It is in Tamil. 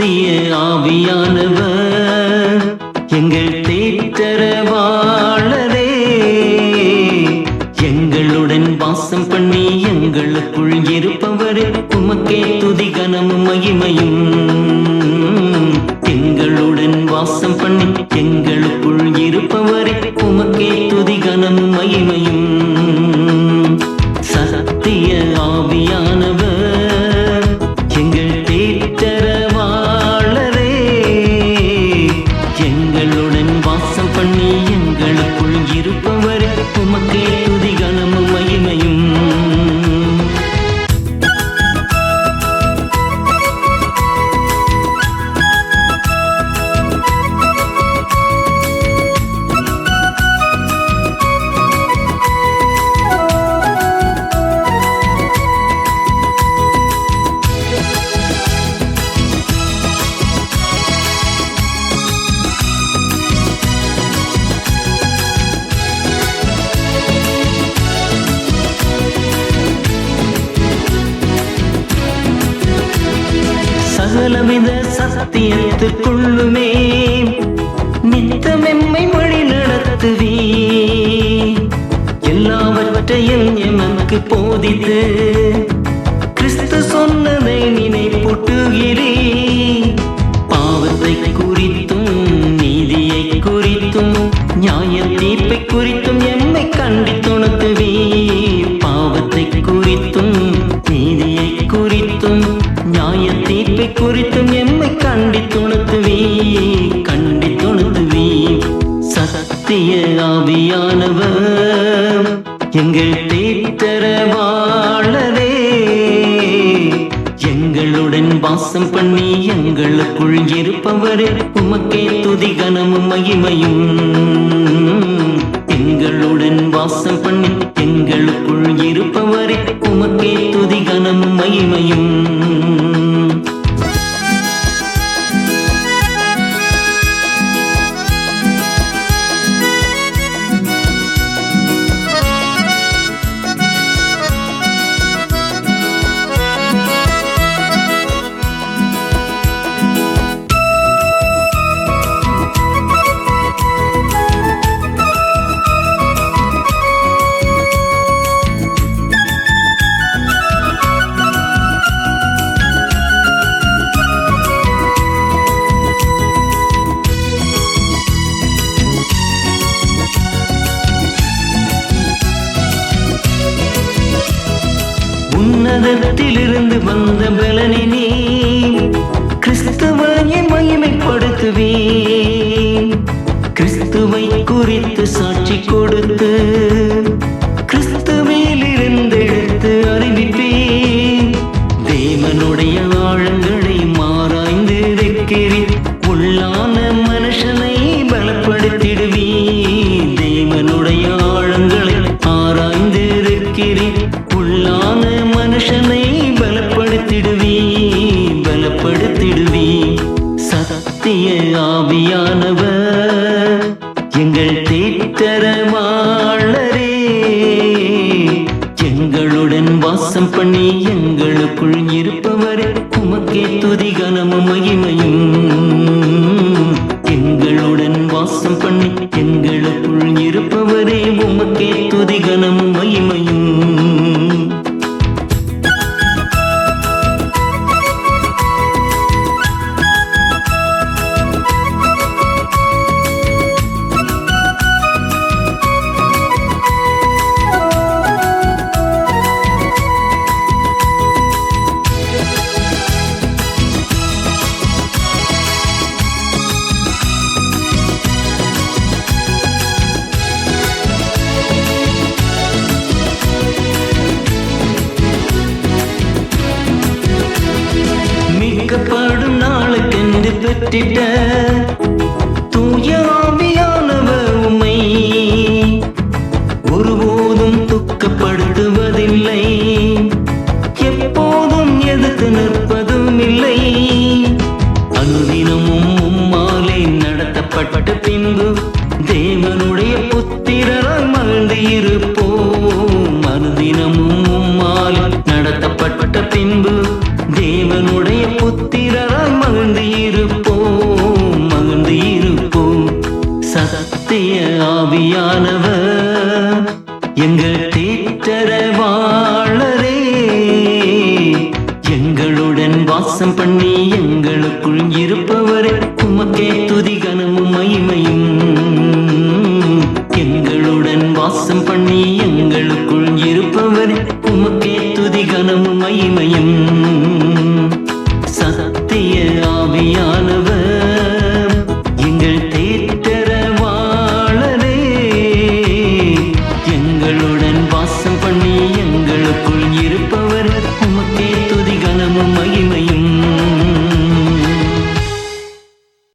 சத்திய ஆவியானவர் எங்கள் தேற்றரவாளரே, எங்களுடன் வாசம் பண்ணி எங்களுக்குள் இருப்பவரே, உமக்கே துதி கனமும் மகிமையும். எங்களுடன் வாசம் பண்ணி எங்களுக்குள் இருப்பவரே, உமக்கே துதி கனமும் மகிமையும். சத்திய ஆவியானவர் எங்கள் தேற்றரவாளரே, எங்களுடன் வாசம் பண்ணி எங்களுக்குள் இருப்பவரே, உமக்கே துதி கனமும் மகிமையும். சகலவித சத்தியத்துக்குள்ளுமே நித்தமெம்மை வழி நடத்துவே, எல்லாவற்றையும் எமக்கு போதித்து கிறிஸ்து சொன்னதை நினைப்பூட்டுகிறே. பாவத்தை குறித்தும் நீதியை குறித்தும் நியாய தீர்ப்பை குறித்தும் எம்மை கண்டித்துணர்த்துவே. பாவத்தை குறித்தும் நீதியை குறித்தும் நியாய தீர்ப்பை குறித்தும் எம்மை கண்டித்துணர்த்துவே. சத்திய ஆவியானவர் எங்கள் தேற்றரவாளரே, எங்களுடன் வாசம் பண்ணி எங்களுக்குள் இருப்பவரே, உமக்கே துதி கனமும் மகிமையும். எங்களுடன் வாசம் பண்ணி எங்களுக்குள் இருப்பவரே, உமக்கே துதி கனமும் மகிமையும். உன்னதத்திலிருந்து வந்த பலனினே கிறிஸ்துவையை மகிமைப்படுத்துவேன். கிறிஸ்துவை குறித்து சாட்சி கொடுத்து கிறிஸ்துவிலிருந்து எடுத்து அறிவிப்பேன். தேவனுடைய ஆழங்களை மாறாய்ந்து இருக்கிறேன், உள்ளான மனுஷனை பலப்படுத்திடுவேன். தேவனுடைய ஆழங்களை ஆராய்ந்து இருக்கிறேன், உள்ளான மனுஷனை பலப்படுத்திடுவே. சத்திய ஆவியானவர் எங்கள் தேற்றரவாளரே, எங்களுடன் வாசம் பண்ணி எங்களுக்குள் இருப்பவரே, உமக்கே துதி கனமும் மகிமையும். எங்களுடன் வாசம் பண்ணி எங்களுக்குள் இருப்பவரே, உமக்கே துதி கனமும் மகிமையும். மீட்கப்படும் நாளுக்கென்று பெற்றிட்ட தூய ஆவியானவர் உம்மை ஒருபோதும் துக்கப்படுத்துவதில்லை, எப்போதும் எதிர்த்து நிற்பதும் இல்லை. அனுதினமும் உம்மாலே நடத்தப்பட்ட பின்பு தேவனுடைய புத்திரராய் மகிழ்ந்து இருப்போம். அனுதினமும் உம்மால் நடத்தப்பட்ட பின்பு தேவனுடைய புத்திரராய் மகிழ்ந்து வாசம் பண்ணி எங்களுக்குள் இருப்பவரே உமக்கே துதி கனமும் மகிமையும். எங்களுடன் வாசம் பண்ணி எங்களுக்குள் இருப்பவரே உமக்கே துதி கனமும் மகிமையும்.